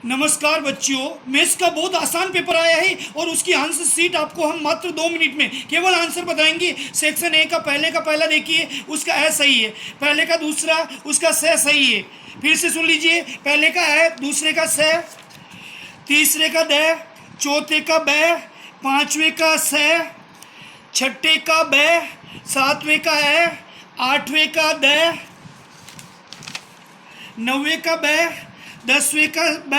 नमस्कार बच्चों, मैथ्स का बहुत आसान पेपर आया है और उसकी आंसर शीट आपको हम मात्र 2 मिनट में केवल आंसर बताएंगे। सेक्शन ए का पहला देखिए, उसका ए सही है, पहले का दूसरा उसका से सही है। फिर से सुन लीजिए, पहले का ए, दूसरे का से, तीसरे का दे, चौथे का बे, पांचवें का से, छठे का बे, सातवें का ए, आठवें का दे, नौवें का बे, 10वें का ब,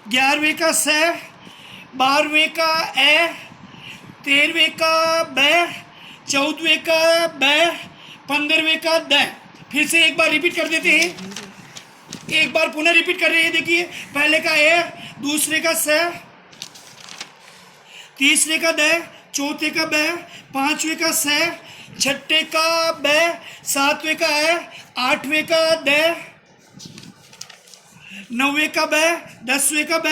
11वें का स, 12वें का ए, 13वें का ब, 14वें का ब, 15वें का द। फिर से एक बार रिपीट कर देते हैं, एक बार पुनः रिपीट कर रहे हैं। देखिए, पहले का ए, दूसरे का स, तीसरे का द, चौथे का ब, पांचवें का स, छठे का ब, सातवें का ए, आठवें का द, नौवें का ब, 10वें का ब,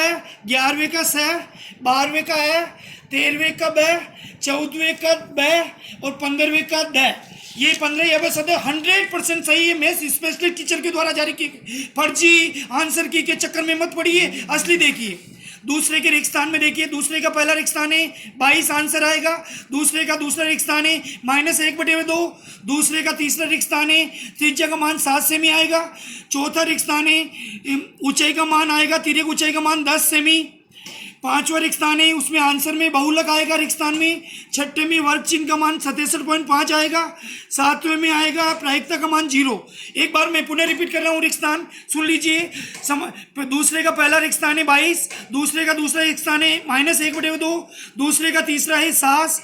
11वें का स, 12वें का ए, 13वें का ब, 14वें का ब और 15वें का द। ये 15 या बस 100% सही है। मैथ्स स्पेशलिस्ट टीचर के द्वारा जारी किए फर्जी आंसर की के चक्कर में मत पड़िए, असली देखिए। दूसरे के रिक्त स्थान में देखिए, दूसरे का पहला रिक्त स्थान है 22 आंसर आएगा। दूसरे का दूसरा रिक्त स्थान है -1/2। दूसरे का तीसरा रिक्त स्थान है त्रिज्या का मान 7 सेमी आएगा। चौथा रिक्त स्थान है ऊंचाई का मान आएगा, तिर्यक ऊंचाई का मान 10 सेमी। पांचवा रिक्त स्थान है, उसमें आंसर में बहुलक आएगा रिक्त स्थान में। छठे में वर्ग चिन्ह का मान 67.5 आएगा। सातवें में आएगा प्रायिकता का मान 0। एक बार मैं पुनः रिपीट कर रहा हूँ रिक्त स्थान, सुन लीजिए। दूसरे का पहला रिक्त स्थान है 22, दूसरे का दूसरा रिक्त स्थान है -1/2, दूसरे का तीसरा है 7,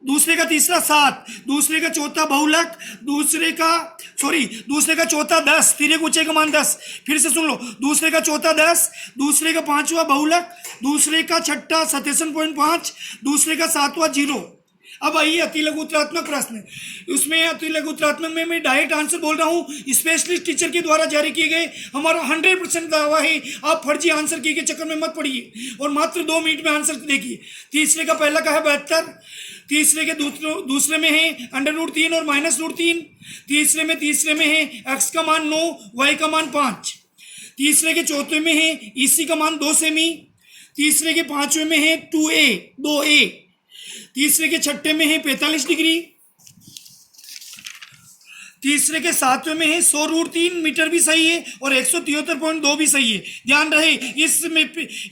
दूसरे का तीसरा 7, दूसरे का चौथा बहुलक, दूसरे का चौथा 10, तिर्यक ऊंचाई का मान 10। फिर से सुन लो, दूसरे का चौथा 10, दूसरे का पांचवा बहुलक, दूसरे का छठा 67.5, दूसरे का सातवां 0। अब आइए अति लघु उत्तरात्मक प्रश्न। उसमें अति लघु उत्तरात्मक में मैं डायरेक्ट आंसर बोल रहा हूँ, स्पेशलिस्ट टीचर के द्वारा जारी किए गए। हमारा 100% दावा है, आप फर्जी आंसर की के चक्कर में मत पड़िए और मात्र 2 मिनट में आंसर देखिए। तीसरे का पहला का है 72, तीसरे के दूसरे में है √3 और -√3। तीसरे में है x का मान 9, y का मान 5। तीसरे के चौथे में है EC का मान 2 सेमी। तीसरे के पांचवें में है 2a। तीसरे के छठे में है 45 डिग्री। तीसरे के सातवें में है 100√3 मीटर भी सही है और 173.2 भी सही है। ध्यान रहे,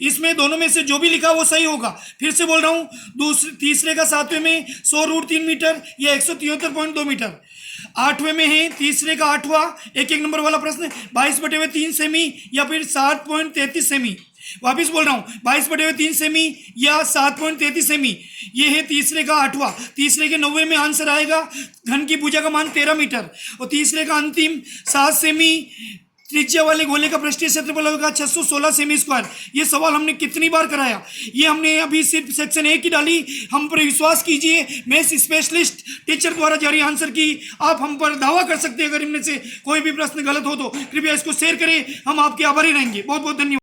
इसमें दोनों में से जो भी लिखा वो सही होगा। फिर से बोल रहा हूँ, तीसरे का सातवें में 100√3 मीटर या 173.2 मीटर। आठवें में है तीसरे का आठवां एक नंबर वाला प्रश्न 22/3 सेमी या फिर 7.33 सेमी। वापिस बोल रहा हूँ, 22/3 सेमी या 7.33 सेमी। ये है तीसरे का आठवां। तीसरे के 90 में आंसर आएगा घन की भुजा का मान 13 मीटर और तीसरे का अंतिम 7 सेमी त्रिज्या वाले गोले का पृष्ठीय क्षेत्रफल होगा 616 सेमी स्क्वायर। ये सवाल हमने कितनी बार कराया, ये हमने अभी सिर्फ सेक्शन ए की डाली। हम पर विश्वास कीजिए, मैथ्स स्पेशलिस्ट टीचर द्वारा जारी आंसर की आप हम पर दावा कर सकते हैं। अगर इनमें से कोई भी प्रश्न गलत हो तो कृपया इसको शेयर करें, हम आपके आभारी रहेंगे। बहुत बहुत धन्यवाद।